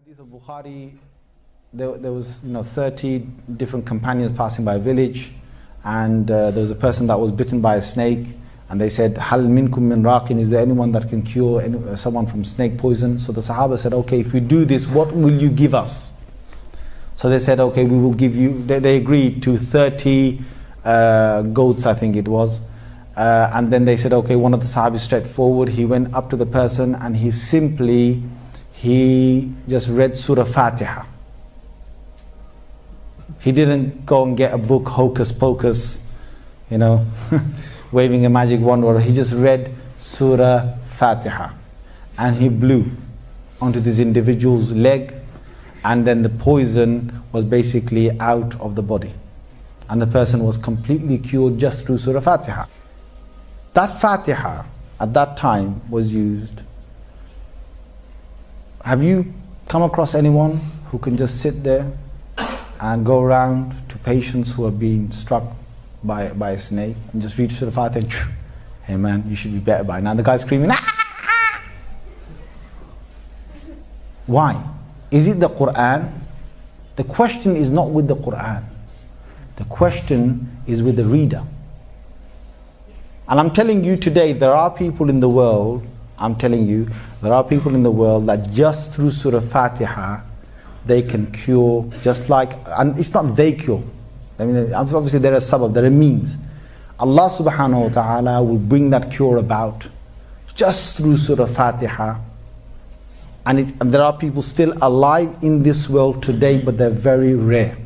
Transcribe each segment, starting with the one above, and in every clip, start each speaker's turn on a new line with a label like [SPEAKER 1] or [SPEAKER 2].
[SPEAKER 1] Hadith of Bukhari, there was 30 different companions passing by a village, and there was a person that was bitten by a snake, and they said, Hal minkum min raqin, is there anyone that can cure someone from snake poison? So the Sahaba said, okay, if we do this, what will you give us? So they said, okay, we will give you, they agreed to 30 goats, I think it was. And then they said, okay, one of the Sahabis stepped forward, he went up to the person and he just read Surah Al-Fatihah. He didn't go and get a book, hocus pocus, waving a magic wand, or he just read Surah Al-Fatihah. And he blew onto this individual's leg, and then the poison was basically out of the body. And the person was completely cured just through Surah Al-Fatihah. That Fatiha at that time was used. Have you come across anyone who can just sit there and go around to patients who are being struck by a snake and just read Surah Al-Fatihah? Hey man, you should be better by now. The guy's screaming, ah! Why? Is it the Quran? The question is not with the Quran. The question is with the reader. And I'm telling you today, there are people in the world, that just through Surah Fatiha, they can cure, just like, and it's not they cure. I mean, obviously there are sabab, there are means. Allah subhanahu wa ta'ala will bring that cure about just through Surah Fatiha. And there are people still alive in this world today, but they're very rare.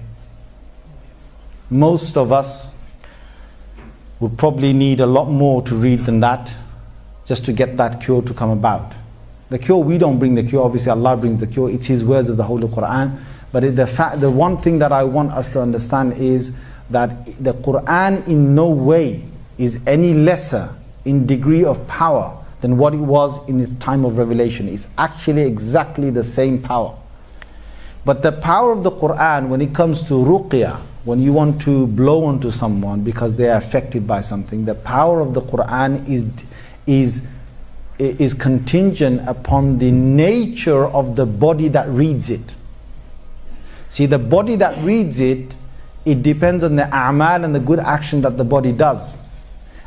[SPEAKER 1] Most of us would probably need a lot more to read than that just to get that cure to come about. The cure, we don't bring the cure, obviously Allah brings the cure, it's His words of the Holy Quran. But the one thing that I want us to understand is that the Quran in no way is any lesser in degree of power than what it was in its time of revelation. It's actually exactly the same power. But the power of the Quran when it comes to ruqyah, when you want to blow onto someone because they are affected by something, the power of the Quran is contingent upon the nature of the body that reads it. See, the body that reads it, it depends on the a'mal and the good action that the body does,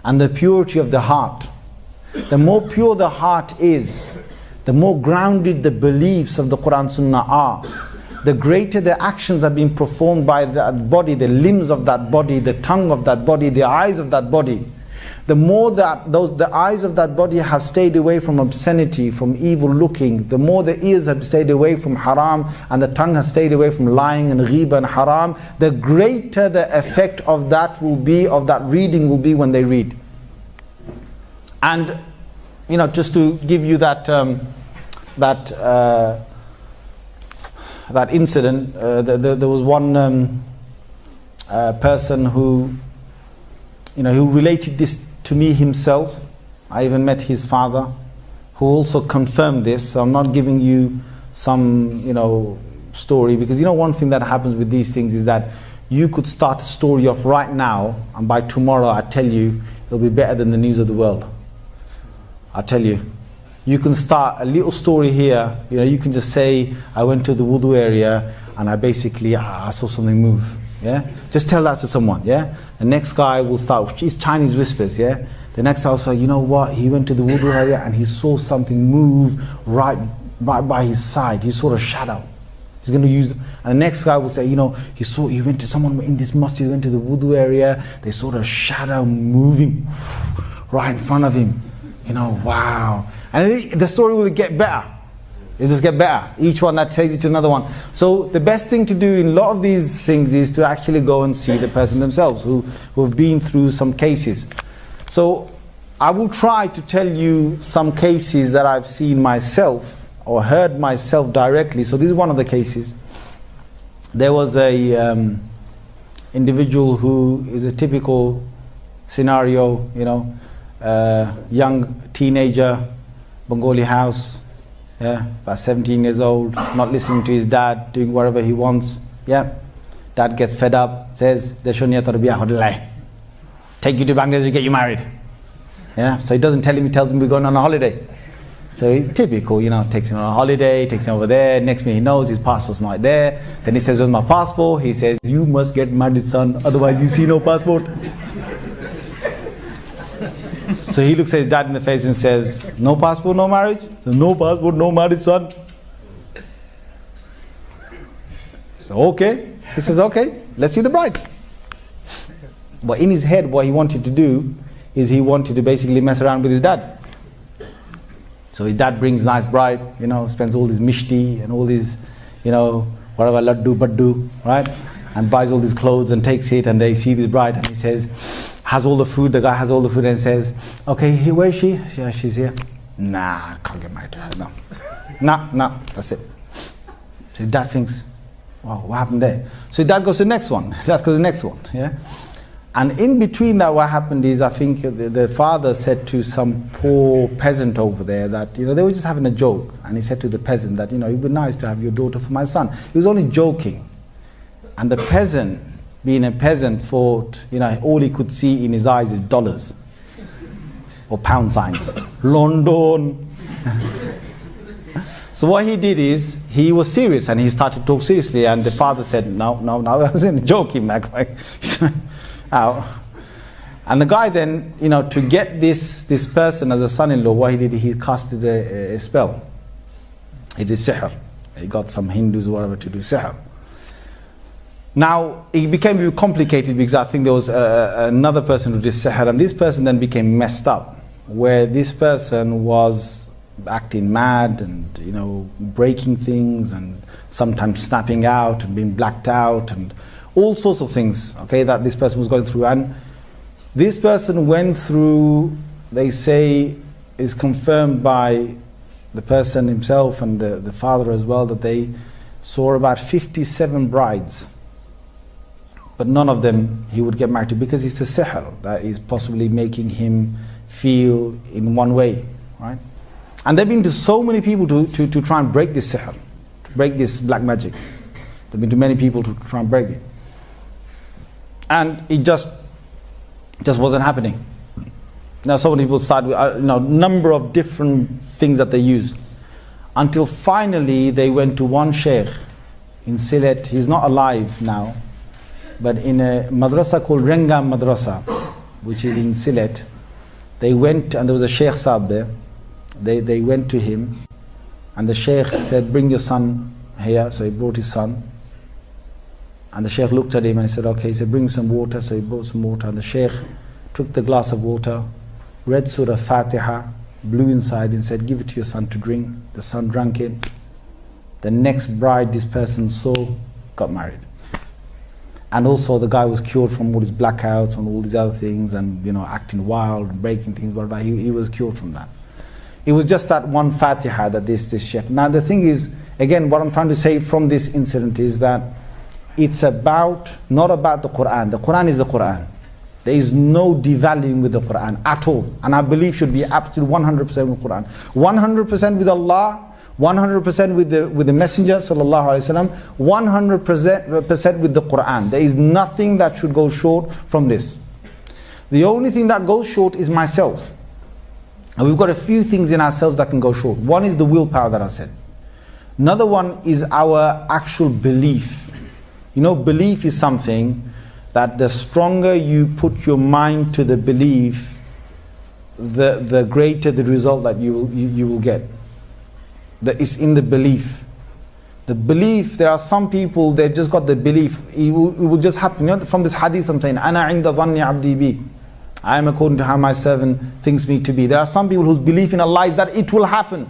[SPEAKER 1] and the purity of the heart. The more pure the heart is, the more grounded the beliefs of the Quran Sunnah are, the greater the actions have been performed by that body, the limbs of that body, the tongue of that body, the eyes of that body. The more that the eyes of that body have stayed away from obscenity, from evil looking, the more the ears have stayed away from haram, and the tongue has stayed away from lying and ghiba and haram, the greater the effect of that will be, of that reading will be when they read. And just to give you that incident, there was one person who related this to me himself. I even met his father, who also confirmed this. So I'm not giving you some story, because one thing that happens with these things is that you could start a story off right now, and by tomorrow I tell you it'll be better than the news of the world. I tell you. You can start a little story here, you can just say, I went to the wudu area and I saw something move. Yeah? Just tell that to someone, yeah? The next guy will start, it's Chinese whispers, yeah? The next guy will say, you know what, he went to the wudu area and he saw something move right by his side. He saw a shadow. He's going to use, and the next guy will say, he went to someone in this mosque, he went to the wudu area, they saw a shadow moving right in front of him. Wow. And the story will get better. It'll just get better. Each one that takes it to another one. So the best thing to do in a lot of these things is to actually go and see the person themselves who have been through some cases. So I will try to tell you some cases that I've seen myself or heard myself directly. So this is one of the cases. There was a individual who is a typical scenario, young teenager, Bengali house, about 17 years old, not listening to his dad, doing whatever he wants. Dad gets fed up, says, take you to Bangladesh to get you married. So he doesn't tell him, he tells him we're going on a holiday. So typical, takes him on a holiday, takes him over there. Next thing he knows, his passport's not there. Then he says, "Where's my passport?" He says, "You must get married, son, otherwise you see no passport." So he looks at his dad in the face and says, "No passport, no marriage?" So, "No passport, no marriage, son." So okay. He says, "Okay, let's see the brides." But in his head, what he wanted to do is he wanted to basically mess around with his dad. So his dad brings nice bride, spends all this mishti and all these, whatever, laddu, baddu, right? And buys all these clothes and takes it, and they see this bride and he says, has all the food, the guy has all the food and says, "Okay, where is she?" "Yeah, she's here." "Nah, I can't get married to her, no." No, that's it. So his dad thinks, "Wow, what happened there?" So his dad goes to the next one, yeah? And in between that, what happened is, I think the father said to some poor peasant over there that, they were just having a joke. And he said to the peasant that, "It would be nice to have your daughter for my son." He was only joking. And the peasant, being a peasant, thought, all he could see in his eyes is dollars or pound signs. London. So what he did is, he was serious and he started to talk seriously. And the father said, no, I wasn't joking, man. Out. And the guy then, to get this person as a son-in-law, what he did, he casted a spell. He did sihr. He got some Hindus or whatever to do sihr. Now, it became very complicated because I think there was another person who did sihr, and this person then became messed up, where this person was acting mad and, breaking things and sometimes snapping out and being blacked out and all sorts of things, okay, that this person was going through. And this person went through, they say, is confirmed by the person himself and the father as well, that they saw about 57 brides. But none of them he would get married to, because it's a sihr that is possibly making him feel in one way, right? And they've been to so many people to try and break this sihr, to break this black magic. They've been to many people to try and break it. And it just wasn't happening. Now so many people start with number of different things that they used, until finally they went to one sheikh in Sylhet. He's not alive now, but in a madrasa called Renga Madrasa, which is in Sylhet. They went, and there was a sheikh sahib there. They went to him, and the sheikh said, "Bring your son here." So he brought his son. And the sheikh looked at him and he said, "Okay." He said, "Bring some water." So he brought some water, and the sheikh took the glass of water, read Surah Al-Fatihah, blew inside and said, "Give it to your son to drink." The son drank it. The next bride this person saw got married. And also the guy was cured from all his blackouts and all these other things, and acting wild and breaking things, whatever. He was cured from that. It was just that one Fatiha that this sheikh. Now the thing is, again, what I'm trying to say from this incident is that it's not about the Quran. The Quran is the Quran. There is no devaluing with the Quran at all. And I believe should be absolutely 100% with the Quran. 100% with Allah, 100% with the Messenger sallallahu alaihi wasallam, 100% with the Quran. There is nothing that should go short from this. The only thing that goes short is myself. And we've got a few things in ourselves that can go short. One is the willpower that I said. Another one is our actual belief. Belief is something that the stronger you put your mind to the belief, the greater the result that you will get. That is in the belief. The belief, there are some people, they've just got the belief. It will just happen. From this hadith I'm saying, "Ana inda dhanni abdi bi." I am according to how my servant thinks me to be. There are some people whose belief in Allah is that it will happen.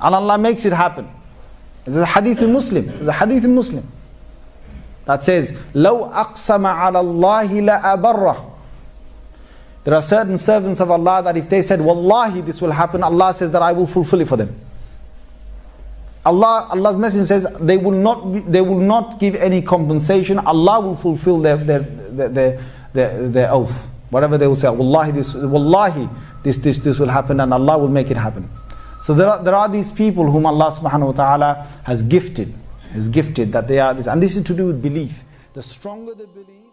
[SPEAKER 1] And Allah makes it happen. There's a hadith in Muslim. That says, "Law aqsama ala Allahi la abarrah." There are certain servants of Allah that if they said, "Wallahi, this will happen," Allah says that I will fulfill it for them. Allah's Messenger says they will not give any compensation. Allah will fulfill their oath. Whatever they will say, "Wallahi, this will happen," and Allah will make it happen. So there are these people whom Allah subhanahu wa ta'ala has gifted that they are this. And this is to do with belief. The stronger the belief,